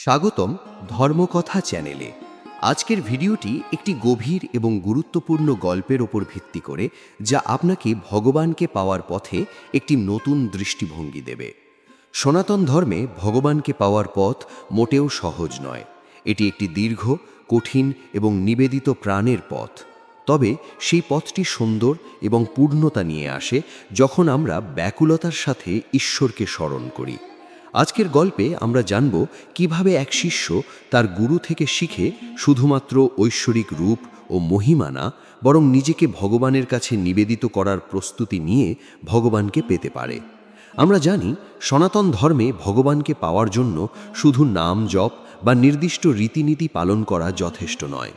স্বাগতম ধর্মকথা চ্যানেলে। আজকের ভিডিওটি একটি গভীর এবং গুরুত্বপূর্ণ গল্পের ওপর ভিত্তি করে, যা আপনাকে ভগবানকে পাওয়ার পথে একটি নতুন দৃষ্টিভঙ্গি দেবে। সনাতন ধর্মে ভগবানকে পাওয়ার পথ মোটেও সহজ নয়। এটি একটি দীর্ঘ, কঠিন এবং নিবেদিত প্রাণের পথ। তবে সেই পথটি সুন্দর এবং পূর্ণতা নিয়ে আসে যখন আমরা ব্যাকুলতার সাথে ঈশ্বরকে স্মরণ করি। আজকের গল্পে আমরা জানব কিভাবে এক শিষ্য তার গুরু থেকে শিখে শুধুমাত্র ঐশ্বরিক রূপ ও মহিমা না, বরং নিজেকে ভগবানের কাছে নিবেদিত করার প্রস্তুতি নিয়ে ভগবানকে পেতে পারে। আমরা জানি সনাতন ধর্মে ভগবানকে পাওয়ার জন্য শুধু নাম জপ বা নির্দিষ্ট রীতিনীতি পালন করা যথেষ্ট নয়।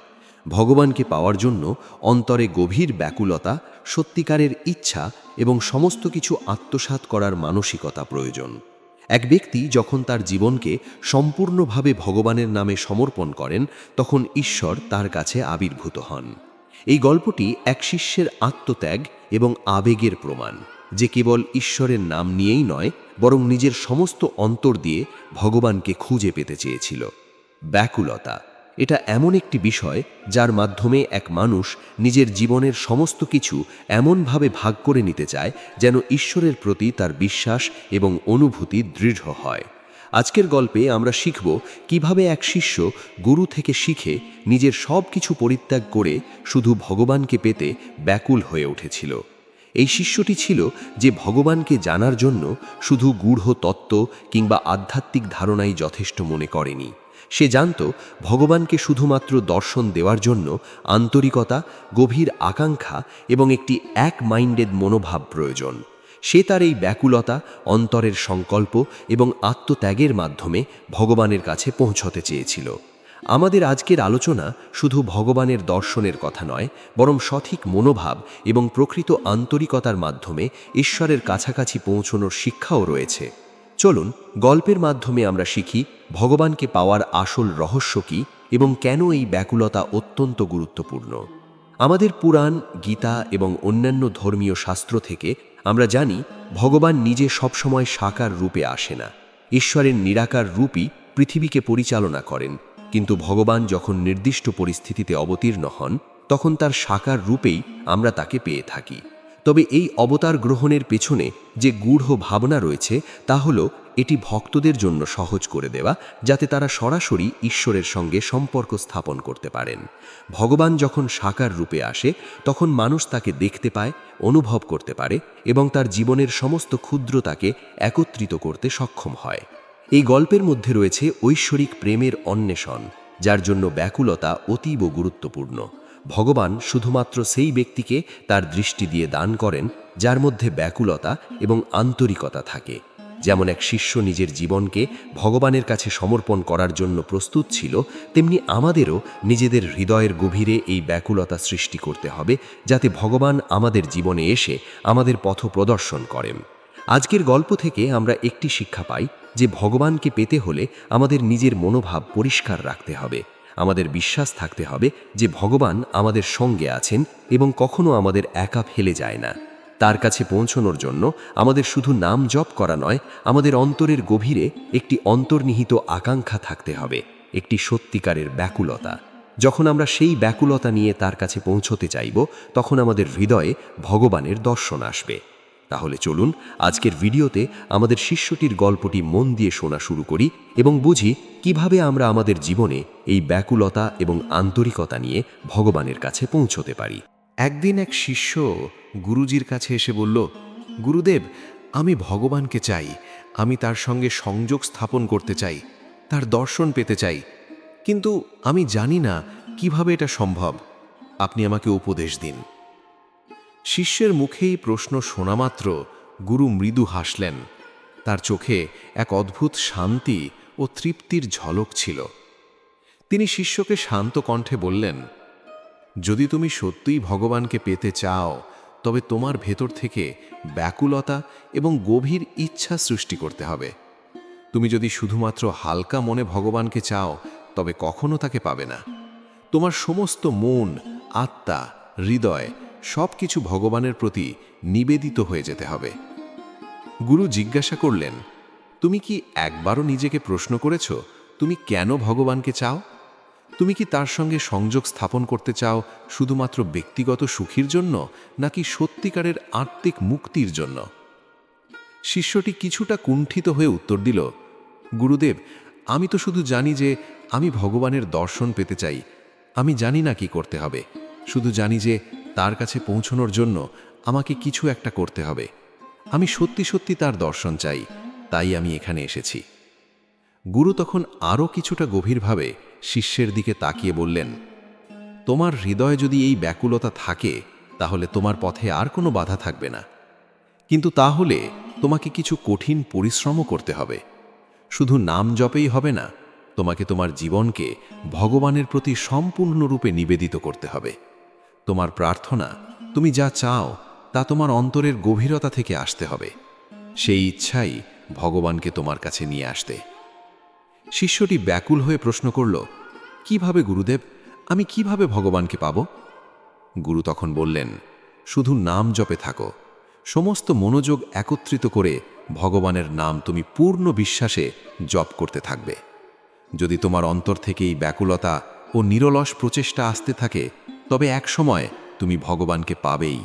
ভগবানকে পাওয়ার জন্য অন্তরে গভীর ব্যাকুলতা, সত্যিকারের ইচ্ছা এবং সমস্ত কিছু আত্মসাৎ করার মানসিকতা প্রয়োজন। এক ব্যক্তি যখন তার জীবনকে সম্পূর্ণভাবে ভগবানের নামে সমর্পণ করেন, তখন ঈশ্বর তার কাছে আবির্ভূত হন। এই গল্পটি এক শিষ্যের আত্মত্যাগ এবং আবেগের প্রমাণ, যে কেবল ঈশ্বরের নাম নিয়েই নয়, বরং নিজের সমস্ত অন্তর দিয়ে ভগবানকে খুঁজে পেতে চেয়েছিল। ব্যাকুলতা এটা এমন একটি বিষয় যার মাধ্যমে এক মানুষ নিজের জীবনের সমস্ত কিছু এমনভাবে ভাগ করে নিতে চায় যেন ঈশ্বরের প্রতি তার বিশ্বাস এবং অনুভূতি দৃঢ় হয়। আজকের গল্পে আমরা শিখব কিভাবে এক শিষ্য গুরু থেকে শিখে নিজের সব কিছু পরিত্যাগ করে শুধু ভগবানকে পেতে ব্যাকুল হয়ে উঠেছিল। এই শিষ্যটি ছিল যে ভগবানকে জানার জন্য শুধু গূঢ় তত্ত্ব কিংবা আধ্যাত্মিক ধারণাই যথেষ্ট মনে করেনি। সে জানত ভগবানকে শুধুমাত্র দর্শন দেওয়ার জন্য আন্তরিকতা, গভীর আকাঙ্ক্ষা এবং একটি এক মাইন্ডেড মনোভাব প্রয়োজন। সে তার এই ব্যাকুলতা, অন্তরের সংকল্প এবং আত্মত্যাগের মাধ্যমে ভগবানের কাছে পৌঁছতে চেয়েছিল। আমাদের আজকের আলোচনা শুধু ভগবানের দর্শনের কথা নয়, বরং সঠিক মনোভাব এবং প্রকৃত আন্তরিকতার মাধ্যমে ঈশ্বরের কাছাকাছি পৌঁছনোর শিক্ষাও রয়েছে। চলুন গল্পের মাধ্যমে আমরা শিখি ভগবানকে পাওয়ার আসল রহস্য কী এবং কেন এই ব্যাকুলতা অত্যন্ত গুরুত্বপূর্ণ। আমাদের পুরাণ, গীতা এবং অন্যান্য ধর্মীয় শাস্ত্র থেকে আমরা জানি ভগবান নিজে সবসময় সাকার রূপে আসে না। ঈশ্বরের নিরাকার রূপই পৃথিবীকে পরিচালনা করেন, কিন্তু ভগবান যখন নির্দিষ্ট পরিস্থিতিতে অবতীর্ণ হন, তখন তার সাকার রূপেই আমরা তাকে পেয়ে থাকি। তবে এই অবতার গ্রহণের পেছনে যে গূঢ় ভাবনা রয়েছে তা হলো এটি ভক্তদের জন্য সহজ করে দেওয়া, যাতে তারা সরাসরি ঈশ্বরের সঙ্গে সম্পর্ক স্থাপন করতে পারেন। ভগবান যখন সাকার রূপে আসে, তখন মানুষ তাকে দেখতে পায়, অনুভব করতে পারে এবং তার জীবনের সমস্ত ক্ষুদ্রতাকে একত্রিত করতে সক্ষম হয়। এই গল্পের মধ্যে রয়েছে ঐশ্বরিক প্রেমের অন্বেষণ, যার জন্য ব্যাকুলতা অতীব গুরুত্বপূর্ণ। ভগবান শুধুমাত্র সেই ব্যক্তিকে তার দৃষ্টি দিয়ে দান করেন যার মধ্যে ব্যাকুলতা এবং আন্তরিকতা থাকে। যেমন এক শিষ্য নিজের জীবনকে ভগবানের কাছে সমর্পণ করার জন্য প্রস্তুত ছিল, তেমনি আমাদেরও নিজেদের হৃদয়ের গভীরে এই ব্যাকুলতা সৃষ্টি করতে হবে, যাতে ভগবান আমাদের জীবনে এসে আমাদের পথ প্রদর্শন করেন। আজকের গল্প থেকে আমরা একটি শিক্ষা পাই যে ভগবানকে পেতে হলে আমাদের নিজের মনোভাব পরিষ্কার রাখতে হবে। আমাদের বিশ্বাস থাকতে হবে যে ভগবান আমাদের সঙ্গে আছেন এবং কখনো আমাদের একা ফেলে যায় না। তার কাছে পৌঁছনোর জন্য আমাদের শুধু নাম জপ করা নয়, আমাদের অন্তরের গভীরে একটি অন্তর্নিহিত আকাঙ্ক্ষা থাকতে হবে, একটি সত্যিকারের ব্যাকুলতা। যখন আমরা সেই ব্যাকুলতা নিয়ে তার কাছে পৌঁছতে চাইব, তখন আমাদের হৃদয়ে ভগবানের দর্শন আসবে। তাহলে চলুন আজকের ভিডিওতে আমাদের শিষ্যটির গল্পটি মন দিয়ে শোনা শুরু করি এবং বুঝি কিভাবে আমরা আমাদের জীবনে এই ব্যাকুলতা এবং আন্তরিকতা নিয়ে ভগবানের কাছে পৌঁছতে পারি। একদিন এক শিষ্য গুরুজির কাছে এসে বলল, গুরুদেব, আমি ভগবানকে চাই, আমি তার সঙ্গে সংযোগ স্থাপন করতে চাই, তার দর্শন পেতে চাই, কিন্তু আমি জানি না কিভাবে এটা সম্ভব। আপনি আমাকে উপদেশ দিন। শিষ্যের মুখেই প্রশ্ন শোনা মাত্র গুরু মৃদু হাসলেন। তার চোখে এক অদ্ভুত শান্তি ও তৃপ্তির ঝলক ছিল। তিনি শিষ্যকে শান্ত কণ্ঠে বললেন, যদি তুমি সত্যিই ভগবানকে পেতে চাও, তবে তোমার ভেতর থেকে ব্যাকুলতা এবং গভীর ইচ্ছা সৃষ্টি করতে হবে। তুমি যদি শুধুমাত্র হালকা মনে ভগবানকে চাও, তবে কখনো তাকে পাবে না। তোমার সমস্ত মন, আত্মা, হৃদয় সব কিছু ভগবানের প্রতি নিবেদিত হয়ে যেতে হবে। গুরু জিজ্ঞাসা করলেন, তুমি কি একবারও নিজেকে প্রশ্ন করেছ তুমি কেন ভগবানকে চাও? তুমি কি তার সঙ্গে সংযোগ স্থাপন করতে চাও শুধুমাত্র ব্যক্তিগত সুখের জন্য, নাকি সত্যিকারের আত্মিক মুক্তির জন্য? শিষ্যটি কিছুটা কুণ্ঠিত হয়ে উত্তর দিল, গুরুদেব, আমি তো শুধু জানি যে আমি ভগবানের দর্শন পেতে চাই। আমি জানি না কি করতে হবে, শুধু জানি যে তার কাছে পৌঁছানোর জন্য আমাকে কিছু একটা করতে হবে। আমি সত্যি সত্যি তার দর্শন চাই, তাই আমি এখানে এসেছি। গুরু তখন আরও কিছুটা গভীরভাবে শিষ্যের দিকে তাকিয়ে বললেন, তোমার হৃদয়ে যদি এই ব্যাকুলতা থাকে, তাহলে তোমার পথে আর কোনো বাধা থাকবে না। কিন্তু তাহলে তোমাকে কিছু কঠিন পরিশ্রমও করতে হবে। শুধু নাম জপেই হবে না, তোমাকে তোমার জীবনকে ভগবানের প্রতি সম্পূর্ণরূপে নিবেদিত করতে হবে। তোমার প্রার্থনা, তুমি যা চাও, তা তোমার অন্তরের গভীরতা থেকে আসতে হবে। সেই ইচ্ছাই ভগবানকে তোমার কাছে নিয়ে আসতে। শিষ্যটি ব্যাকুল হয়ে প্রশ্ন করল, কিভাবে গুরুদেব? আমি কিভাবে ভগবানকে পাব? গুরু তখন বললেন, শুধু নাম জপে থাকো। সমস্ত মনোযোগ একত্রিত করে ভগবানের নাম তুমি পূর্ণ বিশ্বাসে জপ করতে থাকবে। যদি তোমার অন্তর থেকে এই ব্যাকুলতা ও নিরলস প্রচেষ্টা আসতে থাকে, তবে এক সময় তুমি ভগবানকে পাবেই।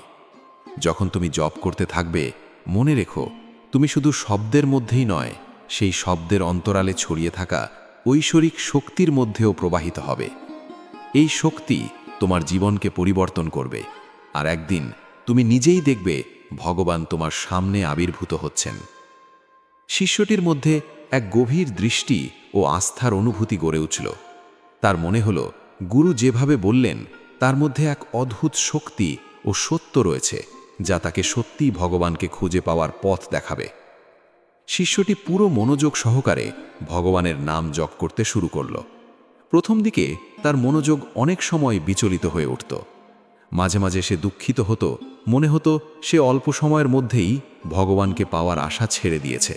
যখন তুমি জপ করতে থাকবে, মনে রেখো, তুমি শুধু শব্দের মধ্যেই নয়, সেই শব্দের অন্তরালে ছড়িয়ে থাকা ঐশ্বরিক শক্তির মধ্যেও প্রবাহিত হবে। এই শক্তি তোমার জীবনকে পরিবর্তন করবে, আর একদিন তুমি নিজেই দেখবে ভগবান তোমার সামনে আবির্ভূত হচ্ছেন। শিষ্যটির মধ্যে এক গভীর দৃষ্টি ও আস্থার অনুভূতি গড়ে উঠল। তার মনে হল, গুরু যেভাবে বললেন, তার মধ্যে এক অদ্ভুত শক্তি ও সত্য রয়েছে, যা তাকে সত্যিই ভগবানকে খুঁজে পাওয়ার পথ দেখাবে। শিষ্যটি পুরো মনোযোগ সহকারে ভগবানের নাম জপ করতে শুরু করল। প্রথম দিকে তার মনোযোগ অনেক সময় বিচলিত হয়ে উঠত। মাঝে মাঝে সে দুঃখিত হতো, মনে হতো সে অল্প সময়ের মধ্যেই ভগবানকে পাওয়ার আশা ছেড়ে দিয়েছে।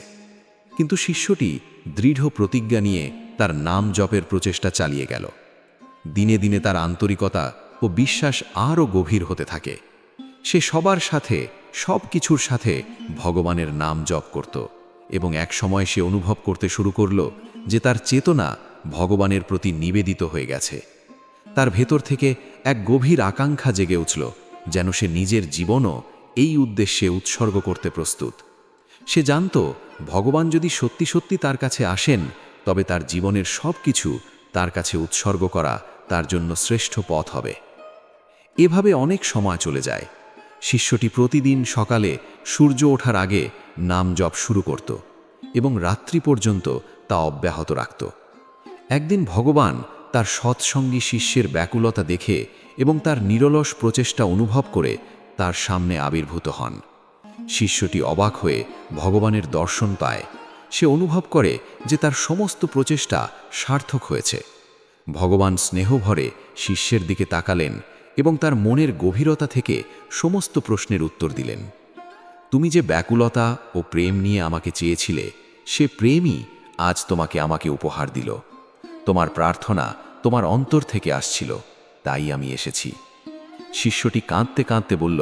কিন্তু শিষ্যটি দৃঢ় প্রতিজ্ঞা নিয়ে তার নাম জপের প্রচেষ্টা চালিয়ে গেল। দিনে দিনে তার আন্তরিকতা ও বিশ্বাস আরও গভীর হতে থাকে। সে সবার সাথে, সব কিছুর সাথে ভগবানের নাম জপ করত, এবং এক সময় সে অনুভব করতে শুরু করল যে তার চেতনা ভগবানের প্রতি নিবেদিত হয়ে গেছে। তার ভেতর থেকে এক গভীর আকাঙ্ক্ষা জেগে উঠল, যেন সে নিজের জীবনও এই উদ্দেশ্যে উৎসর্গ করতে প্রস্তুত। সে জানত, ভগবান যদি সত্যি সত্যি তার কাছে আসেন, তবে তার জীবনের সব কিছু তার কাছে উৎসর্গ করা তার জন্য শ্রেষ্ঠ পথ হবে। এভাবে অনেক সময় চলে যায়। শিষ্যটি প্রতিদিন সকালে সূর্য ওঠার আগে নাম জপ শুরু করত এবং রাত্রি পর্যন্ত তা অব্যাহত রাখত। একদিন ভগবান তার সৎসঙ্গী শিষ্যের ব্যাকুলতা দেখে এবং তার নিরলস প্রচেষ্টা অনুভব করে তার সামনে আবির্ভূত হন। শিষ্যটি অবাক হয়ে ভগবানের দর্শন পায়। সে অনুভব করে যে তার সমস্ত প্রচেষ্টা সার্থক হয়েছে। ভগবান স্নেহভরে শিষ্যের দিকে তাকালেন এবং তার মনের গভীরতা থেকে সমস্ত প্রশ্নের উত্তর দিলেন। তুমি যে ব্যাকুলতা ও প্রেম নিয়ে আমাকে চেয়েছিলে, সে প্রেমই আজ তোমাকে আমাকে উপহার দিল। তোমার প্রার্থনা তোমার অন্তর থেকে আসছিল, তাই আমি এসেছি। শিষ্যটি কাঁদতে কাঁদতে বলল,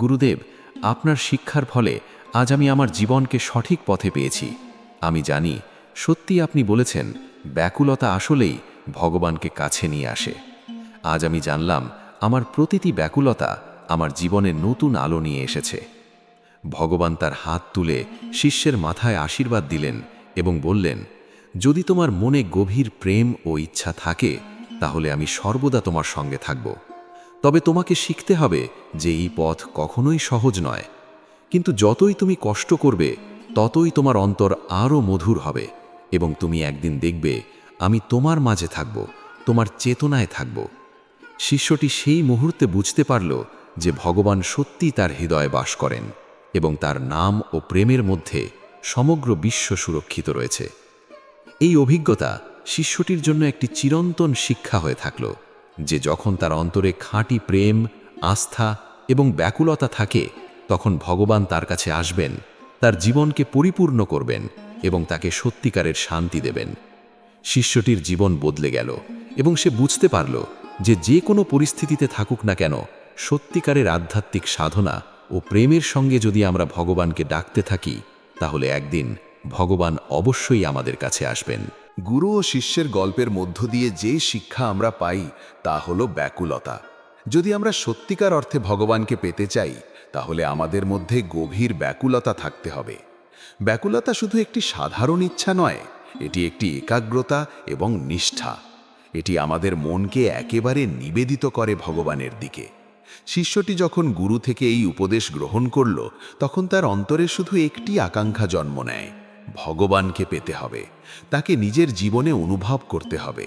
গুরুদেব, আপনার শিক্ষার ফলে আজ আমি আমার জীবনকে সঠিক পথে পেয়েছি। আমি জানি, সত্যি আপনি বলেছেন, ব্যাকুলতা আসলেই ভগবানকে কাছে নিয়ে আসে। আজ আমি জানলাম, আমার প্রতিটি ব্যাকুলতা আমার জীবনে নতুন আলো নিয়ে এসেছে। ভগবান তার হাত তুলে শিষ্যের মাথায় আশীর্বাদ দিলেন এবং বললেন, যদি তোমার মনে গভীর প্রেম ও ইচ্ছা থাকে, তাহলে আমি সর্বদা তোমার সঙ্গে থাকব। তবে তোমাকে শিখতে হবে যে এই পথ কখনোই সহজ নয়, কিন্তু যতই তুমি কষ্ট করবে, ততই তোমার অন্তর আরও মধুর হবে, এবং তুমি একদিন দেখবে আমি তোমার মাঝে থাকব, তোমার চেতনায় থাকব। শিষ্যটি সেই মুহূর্তে বুঝতে পারল যে ভগবান সত্যিই তার হৃদয়ে বাস করেন এবং তার নাম ও প্রেমের মধ্যে সমগ্র বিশ্ব সুরক্ষিত রয়েছে। এই অভিজ্ঞতা শিষ্যটির জন্য একটি চিরন্তন শিক্ষা হয়ে থাকল যে যখন তার অন্তরে খাঁটি প্রেম, আস্থা এবং ব্যাকুলতা থাকে, তখন ভগবান তার কাছে আসবেন, তার জীবনকে পরিপূর্ণ করবেন এবং তাকে সত্যিকারের শান্তি দেবেন। শিষ্যটির জীবন বদলে গেল এবং সে বুঝতে পারল যে যে কোনো পরিস্থিতিতে থাকুক না কেন, সত্যিকারের আধ্যাত্মিক সাধনা ও প্রেমের সঙ্গে যদি আমরা ভগবানকে ডাকতে থাকি, তাহলে একদিন ভগবান অবশ্যই আমাদের কাছে আসবেন। গুরু ও শিষ্যের গল্পের মধ্য দিয়ে যে শিক্ষা আমরা পাই তা হলো ব্যাকুলতা। যদি আমরা সত্যিকার অর্থে ভগবানকে পেতে চাই, তাহলে আমাদের মধ্যে গভীর ব্যাকুলতা থাকতে হবে। ব্যাকুলতা শুধু একটি সাধারণ ইচ্ছা নয়, এটি একটি একাগ্রতা এবং নিষ্ঠা। এটি আমাদের মনকে একেবারে নিবেদিত করে ভগবানের দিকে। শিষ্যটি যখন গুরু থেকে এই উপদেশ গ্রহণ করল, তখন তার অন্তরে শুধু একটি আকাঙ্ক্ষা জন্ম নেয়, ভগবানকে পেতে হবে, তাকে নিজের জীবনে অনুভব করতে হবে।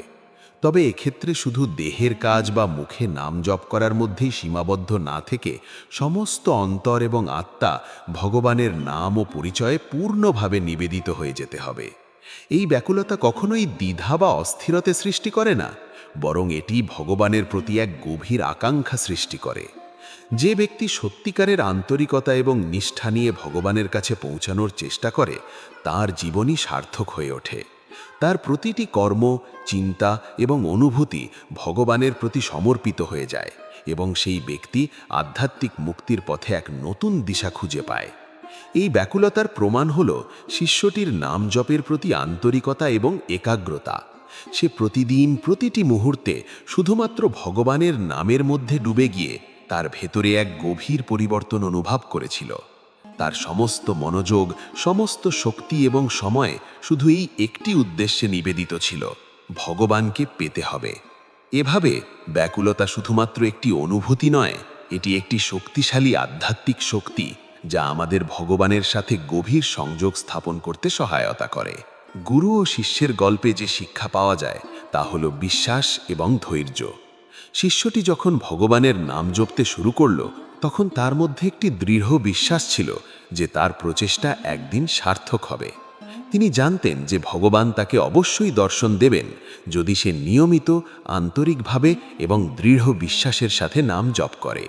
তবে এক্ষেত্রে শুধু দেহের কাজ বা মুখে নাম জপ করার মধ্যেই সীমাবদ্ধ না থেকে সমস্ত অন্তর এবং আত্মা ভগবানের নাম ও পরিচয়ে পূর্ণভাবে নিবেদিত হয়ে যেতে হবে। এই ব্যাকুলতা কখনোই দ্বিধা বা অস্থিরতা সৃষ্টি করে না, বরং এটি ভগবানের প্রতি এক গভীর আকাঙ্ক্ষা সৃষ্টি করে। যে ব্যক্তি সত্যিকারের আন্তরিকতা এবং নিষ্ঠা নিয়ে ভগবানের কাছে পৌঁছানোর চেষ্টা করে, তার জীবনই সার্থক হয়ে ওঠে। তার প্রতিটি কর্ম, চিন্তা এবং অনুভূতি ভগবানের প্রতি সমর্পিত হয়ে যায় এবং সেই ব্যক্তি আধ্যাত্মিক মুক্তির পথে এক নতুন দিশা খুঁজে পায়। এই ব্যাকুলতার প্রমাণ হল শিষ্যটির নাম জপের প্রতি আন্তরিকতা এবং একাগ্রতা। সে প্রতিদিন প্রতিটি মুহূর্তে শুধুমাত্র ভগবানের নামের মধ্যে ডুবে গিয়ে তার ভেতরে এক গভীর পরিবর্তন অনুভব করেছিল। তার সমস্ত মনোযোগ, সমস্ত শক্তি এবং সময় শুধু এই একটি উদ্দেশ্যে নিবেদিত ছিল, ভগবানকে পেতে হবে। এভাবে ব্যাকুলতা শুধুমাত্র একটি অনুভূতি নয়, এটি একটি শক্তিশালী আধ্যাত্মিক শক্তি যা আমাদের ভগবানের সাথে গভীর সংযোগ স্থাপন করতে সহায়তা করে। গুরু ও শিষ্যের গল্পে যে শিক্ষা পাওয়া যায় তা হলো বিশ্বাস এবং ধৈর্য। শিষ্যটি যখন ভগবানের নাম জপতে শুরু করল, তখন তার মধ্যে একটি দৃঢ় বিশ্বাস ছিল যে তার প্রচেষ্টা একদিন সার্থক হবে। তিনি জানতেন যে ভগবান তাকে অবশ্যই দর্শন দেবেন যদি সে নিয়মিত, আন্তরিকভাবে এবং দৃঢ় বিশ্বাসের সাথে নাম জপ করে।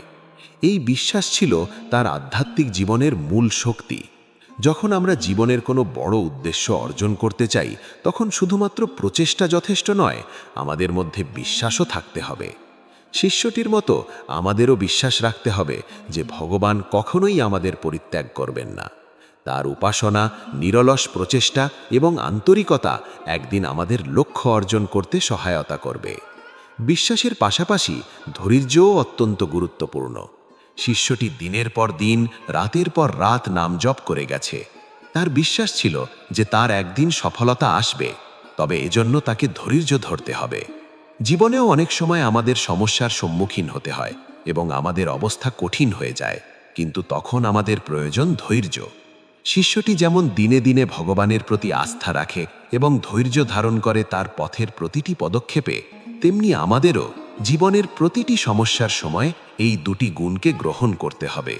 এই বিশ্বাস ছিল তার আধ্যাত্মিক জীবনের মূল শক্তি। যখন আমরা জীবনের কোনো বড় উদ্দেশ্য অর্জন করতে চাই, তখন শুধুমাত্র প্রচেষ্টা যথেষ্ট নয়, আমাদের মধ্যে বিশ্বাসও থাকতে হবে। শিষ্যটির মতো আমাদেরও বিশ্বাস রাখতে হবে যে ভগবান কখনোই আমাদের পরিত্যাগ করবেন না। তার উপাসনা, নিরলস প্রচেষ্টা এবং আন্তরিকতা একদিন আমাদের লক্ষ্য অর্জন করতে সহায়তা করবে। বিশ্বাসের পাশাপাশি ধৈর্যও অত্যন্ত গুরুত্বপূর্ণ। শিষ্যটি দিনের পর দিন, রাতের পর রাত নাম জপ করে গেছে। তার বিশ্বাস ছিল যে তার একদিন সফলতা আসবে, তবে এজন্য তাকে ধৈর্য ধরতে হবে। জীবনেও অনেক সময় আমাদের সমস্যার সম্মুখীন হতে হয় এবং আমাদের অবস্থা কঠিন হয়ে যায়, কিন্তু তখন আমাদের প্রয়োজন ধৈর্য। শিষ্যটি যেমন দিনে দিনে ভগবানের প্রতি আস্থা রাখে এবং ধৈর্য ধারণ করে তার পথের প্রতিটি পদক্ষেপে, তেমনি আমাদেরও জীবনের প্রতিটি সমস্যার সময় এই দুটি গুণকে গ্রহণ করতে হবে।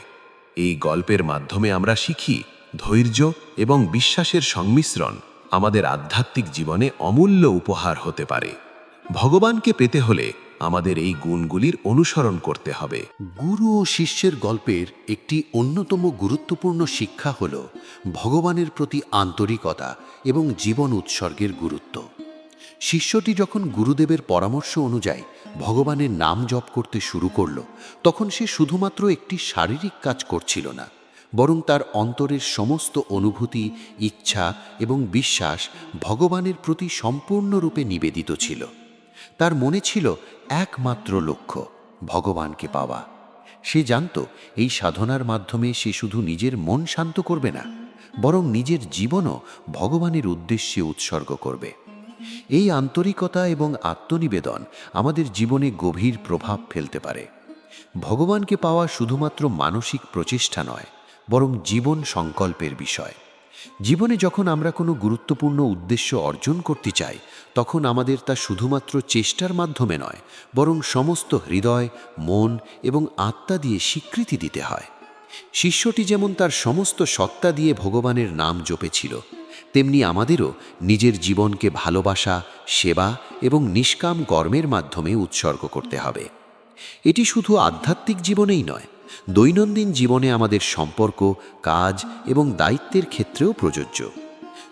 এই গল্পের মাধ্যমে আমরা শিখি ধৈর্য এবং বিশ্বাসের সংমিশ্রণ আমাদের আধ্যাত্মিক জীবনে অমূল্য উপহার হতে পারে। ভগবানকে পেতে হলে আমাদের এই গুণগুলির অনুসরণ করতে হবে। গুরু ও শিষ্যের গল্পের একটি অন্যতম গুরুত্বপূর্ণ শিক্ষা হল ভগবানের প্রতি আন্তরিকতা এবং জীবন উৎসর্গের গুরুত্ব। শিষ্যটি যখন গুরুদেবের পরামর্শ অনুযায়ী ভগবানের নাম জপ করতে শুরু করল, তখন সে শুধুমাত্র একটি শারীরিক কাজ করছিল না, বরং তার অন্তরের সমস্ত অনুভূতি, ইচ্ছা এবং বিশ্বাস ভগবানের প্রতি সম্পূর্ণরূপে নিবেদিত ছিল। তার মনে ছিল একমাত্র লক্ষ্য, ভগবানকে পাওয়া। সে জানত এই সাধনার মাধ্যমে সে শুধু নিজের মন শান্ত করবে না, বরং নিজের জীবনও ভগবানের উদ্দেশ্যে উৎসর্গ করবে। এই আন্তরিকতা এবং আত্মনিবেদন আমাদের জীবনে গভীর প্রভাব ফেলতে পারে। ভগবানকে পাওয়া শুধুমাত্র মানসিক প্রচেষ্টা নয়, বরং জীবন সংকল্পের বিষয়। জীবনে যখন আমরা কোনো গুরুত্বপূর্ণ উদ্দেশ্য অর্জন করতে চাই, তখন আমাদের তা শুধুমাত্র চেষ্টার মাধ্যমে নয়, বরং সমস্ত হৃদয়, মন এবং আত্মা দিয়ে স্বীকৃতি দিতে হয়। শিষ্যটি যেমন তার সমস্ত সত্তা দিয়ে ভগবানের নাম জপেছিল, তেমনি আমাদেরও নিজের জীবনকে ভালোবাসা, সেবা এবং নিষ্কাম কর্মের মাধ্যমে উৎসর্গ করতে হবে। এটি শুধু আধ্যাত্মিক জীবনেই নয়, দৈনন্দিন জীবনে আমাদের সম্পর্ক, কাজ এবং দায়িত্বের ক্ষেত্রেও প্রযোজ্য।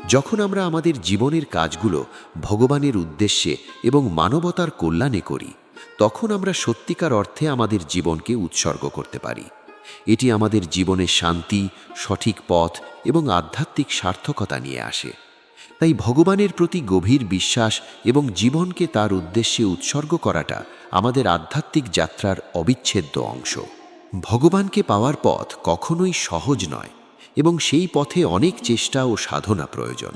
যখন আমরা আমাদের জীবনের কাজগুলো ভগবানের উদ্দেশ্যে এবং মানবতার কল্যাণে করি, তখন আমরা সত্যিকার অর্থে আমাদের জীবনকে উৎসর্গ করতে পারি। এটি আমাদের জীবনে শান্তি, সঠিক পথ এবং আধ্যাত্মিক সার্থকতা নিয়ে আসে। তাই ভগবানের প্রতি গভীর বিশ্বাস এবং জীবনকে তার উদ্দেশ্যে উৎসর্গ করাটা আমাদের আধ্যাত্মিক যাত্রার অবিচ্ছেদ্য অংশ। ভগবানকে পাওয়ার পথ কখনোই সহজ নয় এবং সেই পথে অনেক চেষ্টা ও সাধনা প্রয়োজন।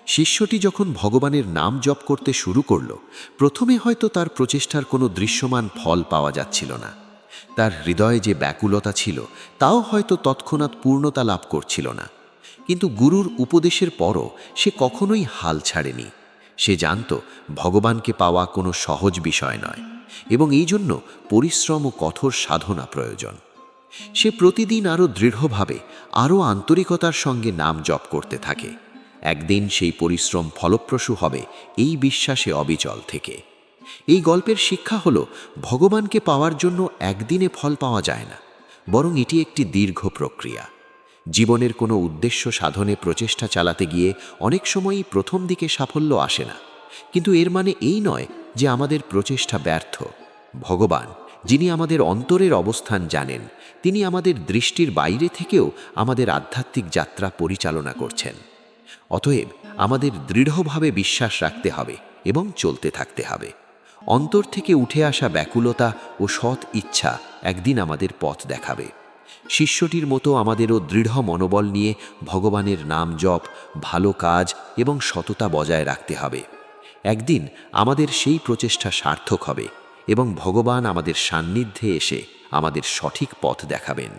শিষ্যটি যখন ভগবানের নাম জপ করতে শুরু করল, প্রথমে হয়তো তার প্রচেষ্টার কোনো দৃশ্যমান ফল পাওয়া যাচ্ছিল না। তার হৃদয়ে যে ব্যাকুলতা ছিল তাও হয়তো তৎক্ষণাৎ পূর্ণতা লাভ করছিল না। কিন্তু গুরুর উপদেশের পরও সে কখনোই হাল ছাড়েনি। সে জানত ভগবানকে পাওয়া কোনো সহজ বিষয় নয় এবং এই জন্য পরিশ্রম ও কঠোর সাধনা প্রয়োজন। সে প্রতিদিন আরও দৃঢ়ভাবে, আরও আন্তরিকতার সঙ্গে নাম জপ করতে থাকে। একদিন সেই পরিশ্রম ফলপ্রসূ হবে এই বিশ্বাসে অবিচল থেকে। এই গল্পের শিক্ষা হলো, ভগবানকে পাওয়ার জন্য একদিনে ফল পাওয়া যায় না, বরং এটি একটি দীর্ঘ প্রক্রিয়া। জীবনের কোনো উদ্দেশ্য সাধনে প্রচেষ্টা চালাতে গিয়ে অনেক সময়ই প্রথম দিকে সাফল্য আসে না, কিন্তু এর মানে এই নয় যে আমাদের প্রচেষ্টা ব্যর্থ। ভগবান, যিনি আমাদের অন্তরের অবস্থান জানেন, তিনি আমাদের দৃষ্টির বাইরে থেকেও আমাদের আধ্যাত্মিক যাত্রা পরিচালনা করছেন। অতএব আমাদের দৃঢ়ভাবে বিশ্বাস রাখতে হবে এবং চলতে থাকতে হবে। অন্তর থেকে উঠে আসা ব্যাকুলতা ও সৎ ইচ্ছা একদিন আমাদের পথ দেখাবে। শিষ্যটির মতো আমাদেরও দৃঢ় মনোবল নিয়ে ভগবানের নাম জপ, ভালো কাজ এবং সততা বজায় রাখতে হবে। একদিন আমাদের সেই প্রচেষ্টা সার্থক হবে এবং ভগবান আমাদের সান্নিধ্যে এসে আমাদের সঠিক পথ দেখাবেন।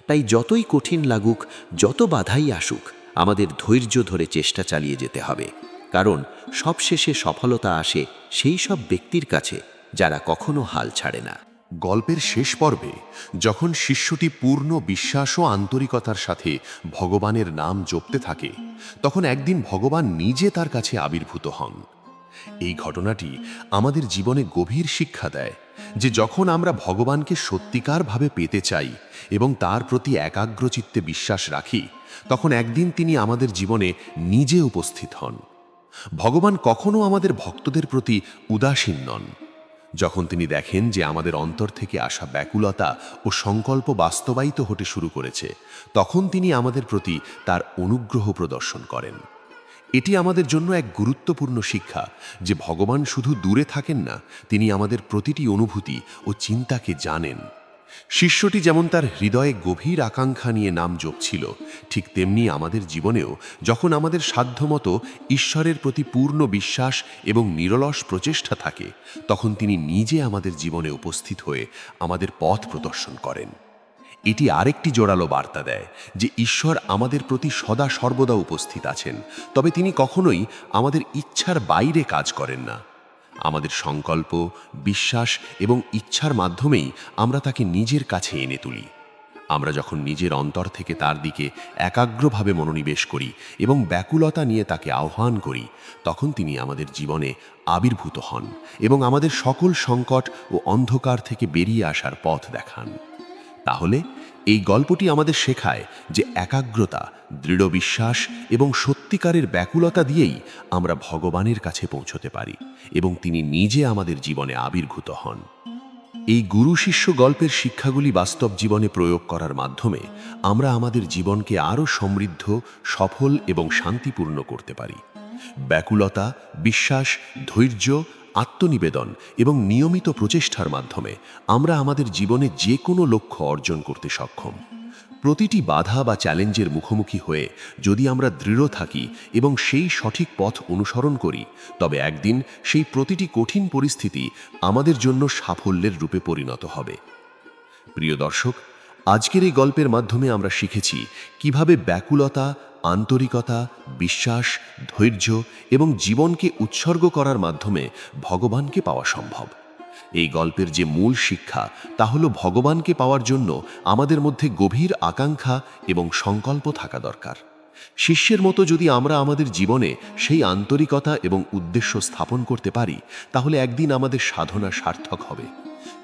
তাই যতই কঠিন লাগুক, যত বাধাই আসুক, আমাদের ধৈর্য ধরে চেষ্টা চালিয়ে যেতে হবে, কারণ সবশেষে সফলতা আসে সেই সব ব্যক্তির কাছে যারা কখনো হাল ছাড়ে না। গল্পের শেষ পর্বে যখন শিষ্যটি পূর্ণ বিশ্বাস ও আন্তরিকতার সাথে ভগবানের নাম জপতে থাকে, তখন একদিন ভগবান নিজে তার কাছে আবির্ভূত হন। এই ঘটনাটি আমাদের জীবনে গভীর শিক্ষা দেয় যে যখন আমরা ভগবানকে সত্যিকারভাবে পেতে চাই এবং তার প্রতি একাগ্রচিত্তে বিশ্বাস রাখি, তখন একদিন তিনি আমাদের জীবনে নিজে উপস্থিত হন। ভগবান কখনো আমাদের ভক্তদের প্রতি উদাসীন নন। যখন তিনি দেখেন যে আমাদের অন্তর থেকে আসা ব্যাকুলতা ও সংকল্প বাস্তবায়িত হতে শুরু করেছে, তখন তিনি আমাদের প্রতি তার অনুগ্রহ প্রদর্শন করেন। এটি আমাদের জন্য এক গুরুত্বপূর্ণ শিক্ষা যে ভগবান শুধু দূরে থাকেন না, তিনি আমাদের প্রতিটি অনুভূতি ও চিন্তাকে জানেন। শিষ্যটি যেমন তার হৃদয়ে গভীর আকাঙ্ক্ষা নিয়ে নাম জপছিল, ঠিক তেমনি আমাদের জীবনেও যখন আমাদের সাধ্যমতো ঈশ্বরের প্রতি পূর্ণ বিশ্বাস এবং নিরলস প্রচেষ্টা থাকে, তখন তিনি নিজে আমাদের জীবনে উপস্থিত হয়ে আমাদের পথ প্রদর্শন করেন। এটি আরেকটি জোরালো বার্তা দেয় যে ঈশ্বর আমাদের প্রতি সদা সর্বদা উপস্থিত আছেন, তবে তিনি কখনোই আমাদের ইচ্ছার বাইরে কাজ করেন না। আমাদের সংকল্প, বিশ্বাস এবং ইচ্ছার মাধ্যমেই আমরা তাকে নিজের কাছে এনে তুলি। আমরা যখন নিজের অন্তর থেকে তার দিকে একাগ্রভাবে মনোনিবেশ করি এবং ব্যাকুলতা নিয়ে তাকে আহ্বান করি, তখন তিনি আমাদের জীবনে আবির্ভূত হন এবং আমাদের সকল সংকট ও অন্ধকার থেকে বেরিয়ে আসার পথ দেখান। তাহলে এই গল্পটি আমাদের শেখায় যে একাগ্রতা, দৃঢ় বিশ্বাস এবং সত্যিকারের ব্যাকুলতা দিয়েই আমরা ভগবানের কাছে পৌঁছতে পারি এবং তিনি নিজে আমাদের জীবনে আবির্ভূত হন। এই গুরু শিষ্য গল্পের শিক্ষাগুলি বাস্তব জীবনে প্রয়োগ করার মাধ্যমে আমরা আমাদের জীবনকে আরও সমৃদ্ধ, সফল এবং শান্তিপূর্ণ করতে পারি। ব্যাকুলতা, বিশ্বাস, ধৈর্য, আত্মনিবেদন এবং নিয়মিত প্রচেষ্টার মাধ্যমে আমরা আমাদের জীবনে যে কোনো লক্ষ্য অর্জন করতে সক্ষম। প্রতিটি বাধা বা চ্যালেঞ্জের মুখোমুখি হয়ে যদি আমরা দৃঢ় থাকি এবং সেই সঠিক পথ অনুসরণ করি, তবে একদিন সেই প্রতিটি কঠিন পরিস্থিতি আমাদের জন্য সাফল্যের রূপে পরিণত হবে। প্রিয় দর্শক, আজকের এই গল্পের মাধ্যমে আমরা শিখেছি কিভাবে ব্যাকুলতা, আন্তরিকতা, বিশ্বাস, ধৈর্য এবং জীবনকে উৎসর্গ করার মাধ্যমে ভগবানকে পাওয়া সম্ভব। এই গল্পের যে মূল শিক্ষা তা হলো ভগবানকে পাওয়ার জন্য আমাদের মধ্যে গভীর আকাঙ্ক্ষা এবং সংকল্প থাকা দরকার। শিষ্যের মতো যদি আমরা আমাদের জীবনে সেই আন্তরিকতা এবং উদ্দেশ্য স্থাপন করতে পারি, তাহলে একদিন আমাদের সাধনা সার্থক হবে।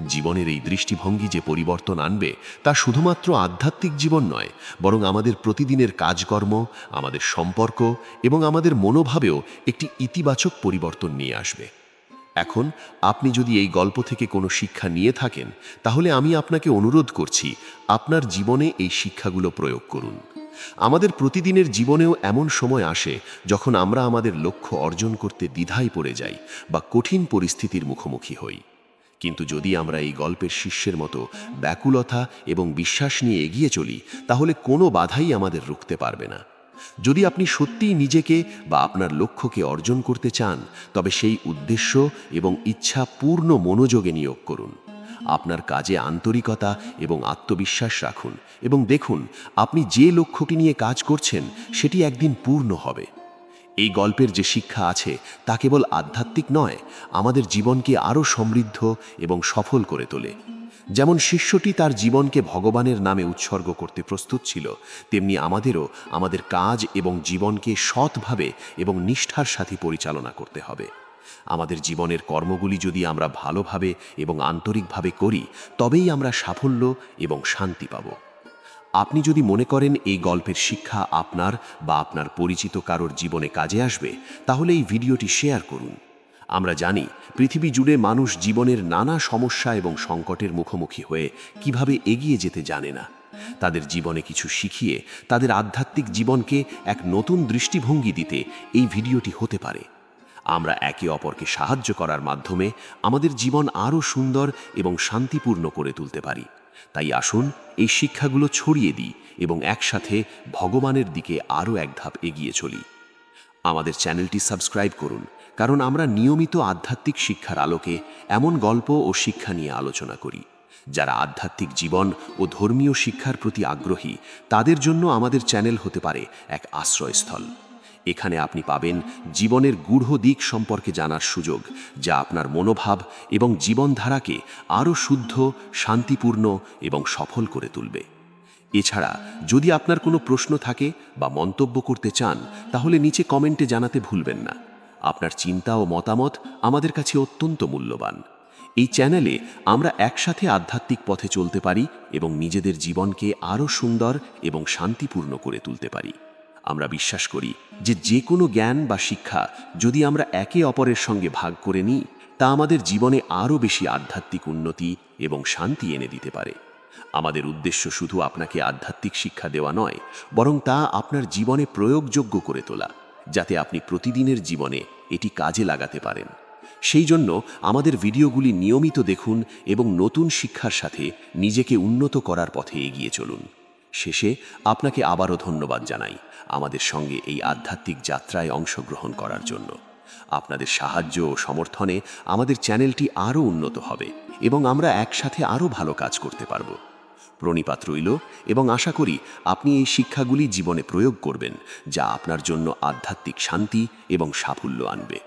জীবনের এই দৃষ্টিভঙ্গি যে পরিবর্তন আনবে, তা শুধুমাত্র আধ্যাত্মিক জীবন নয়, বরং আমাদের প্রতিদিনের কাজকর্ম, আমাদের সম্পর্ক এবং আমাদের মনোভাবেও একটি ইতিবাচক পরিবর্তন নিয়ে আসবে। এখন আপনি যদি এই গল্প থেকে কোনো শিক্ষা নিয়ে থাকেন, তাহলে আমি আপনাকে অনুরোধ করছি আপনার জীবনে এই শিক্ষাগুলো প্রয়োগ করুন। আমাদের প্রতিদিনের জীবনেও এমন সময় আসে যখন আমরা আমাদের লক্ষ্য অর্জন করতে দ্বিধায় পড়ে যাই বা কঠিন পরিস্থিতির মুখোমুখি হই। কিন্তু যদি আমরা এই গল্পের শিষ্যের মতো ব্যাকুলতা এবং বিশ্বাস নিয়ে এগিয়ে চলি, তাহলে কোনো বাধাই আমাদের রুখতে পারবে না। যদি আপনি সত্যিই নিজেকে বা আপনার লক্ষ্যকে অর্জন করতে চান, তবে সেই উদ্দেশ্য এবং ইচ্ছা পূর্ণ মনোযোগে নিয়োগ করুন। আপনার কাজে আন্তরিকতা এবং আত্মবিশ্বাস রাখুন এবং দেখুন আপনি যে লক্ষ্যটি নিয়ে কাজ করছেন সেটি একদিন পূর্ণ হবে। এই গল্পের যে শিক্ষা আছে তা কেবল আধ্যাত্মিক নয়, আমাদের জীবনকে আরও সমৃদ্ধ এবং সফল করে তোলে। যেমন শিষ্যটি তার জীবনকে ভগবানের নামে উৎসর্গ করতে প্রস্তুত ছিল, তেমনি আমাদেরও আমাদের কাজ এবং জীবনকে সৎভাবে এবং নিষ্ঠার সাথে পরিচালনা করতে হবে। আমাদের জীবনের কর্মগুলি যদি আমরা ভালোভাবে এবং আন্তরিকভাবে করি, তবেই আমরা সাফল্য এবং শান্তি পাব। আপনি যদি মনে করেন এই গল্পের শিক্ষা আপনার বা আপনার পরিচিত কারোর জীবনে কাজে আসবে, তাহলে এই ভিডিওটি শেয়ার করুন। আমরা জানি পৃথিবী জুড়ে মানুষ জীবনের নানা সমস্যা এবং সংকটের মুখোমুখি হয়ে কিভাবে এগিয়ে যেতে জানে না। তাদের জীবনে কিছু শিখিয়ে তাদের আধ্যাত্মিক জীবনকে এক নতুন দৃষ্টিভঙ্গি দিতে এই ভিডিওটি হতে পারে। আমরা একে অপরকে সাহায্য করার মাধ্যমে আমাদের জীবন আরও সুন্দর এবং শান্তিপূর্ণ করে তুলতে পারি। তাই আসুন এই শিক্ষাগুলো ছড়িয়ে দিই এবং একসাথে ভগবানের দিকে আরও এক ধাপ এগিয়ে চলি। আমাদের চ্যানেলটি সাবস্ক্রাইব করুন, কারণ আমরা নিয়মিত আধ্যাত্মিক শিক্ষার আলোকে এমন গল্প ও শিক্ষা নিয়ে আলোচনা করি। যারা আধ্যাত্মিক জীবন ও ধর্মীয় শিক্ষার প্রতি আগ্রহী, তাদের জন্য আমাদের চ্যানেল হতে পারে এক আশ্রয়স্থল। এখানে আপনি পাবেন জীবনের গূঢ় দিক সম্পর্কে জানার সুযোগ, যা আপনার মনোভাব এবং জীবনধারাকে আরও শুদ্ধ, শান্তিপূর্ণ এবং সফল করে তুলবে। এছাড়া যদি আপনার কোনো প্রশ্ন থাকে বা মন্তব্য করতে চান, তাহলে নিচে কমেন্টে জানাতে ভুলবেন না। আপনার চিন্তা ও মতামত আমাদের কাছে অত্যন্ত মূল্যবান। এই চ্যানেলে আমরা একসাথে আধ্যাত্মিক পথে চলতে পারি এবং নিজেদের জীবনকে আরও সুন্দর এবং শান্তিপূর্ণ করে তুলতে পারি। আমরা বিশ্বাস করি যে কোনো জ্ঞান বা শিক্ষা যদি আমরা একে অপরের সঙ্গে ভাগ করে নিই, তা আমাদের জীবনে আরও বেশি আধ্যাত্মিক উন্নতি এবং শান্তি এনে দিতে পারে। আমাদের উদ্দেশ্য শুধু আপনাকে আধ্যাত্মিক শিক্ষা দেওয়া নয়, বরং তা আপনার জীবনে প্রয়োগযোগ্য করে তোলা, যাতে আপনি প্রতিদিনের জীবনে এটি কাজে লাগাতে পারেন। সেই জন্য আমাদের ভিডিওগুলি নিয়মিত দেখুন এবং নতুন শিক্ষার সাথে নিজেকে উন্নত করার পথে এগিয়ে চলুন। শেষে আপনাকে আবারও ধন্যবাদ জানাই আমাদের সঙ্গে এই আধ্যাত্মিক যাত্রায় অংশগ্রহণ করার জন্য। আপনাদের সাহায্য ও সমর্থনে আমাদের চ্যানেলটি আরও উন্নত হবে এবং আমরা একসাথে আরও ভালো কাজ করতে পারব। প্রণিপাত রইল এবং আশা করি আপনি এই শিক্ষাগুলি জীবনে প্রয়োগ করবেন, যা আপনার জন্য আধ্যাত্মিক শান্তি এবং সাফল্য আনবে।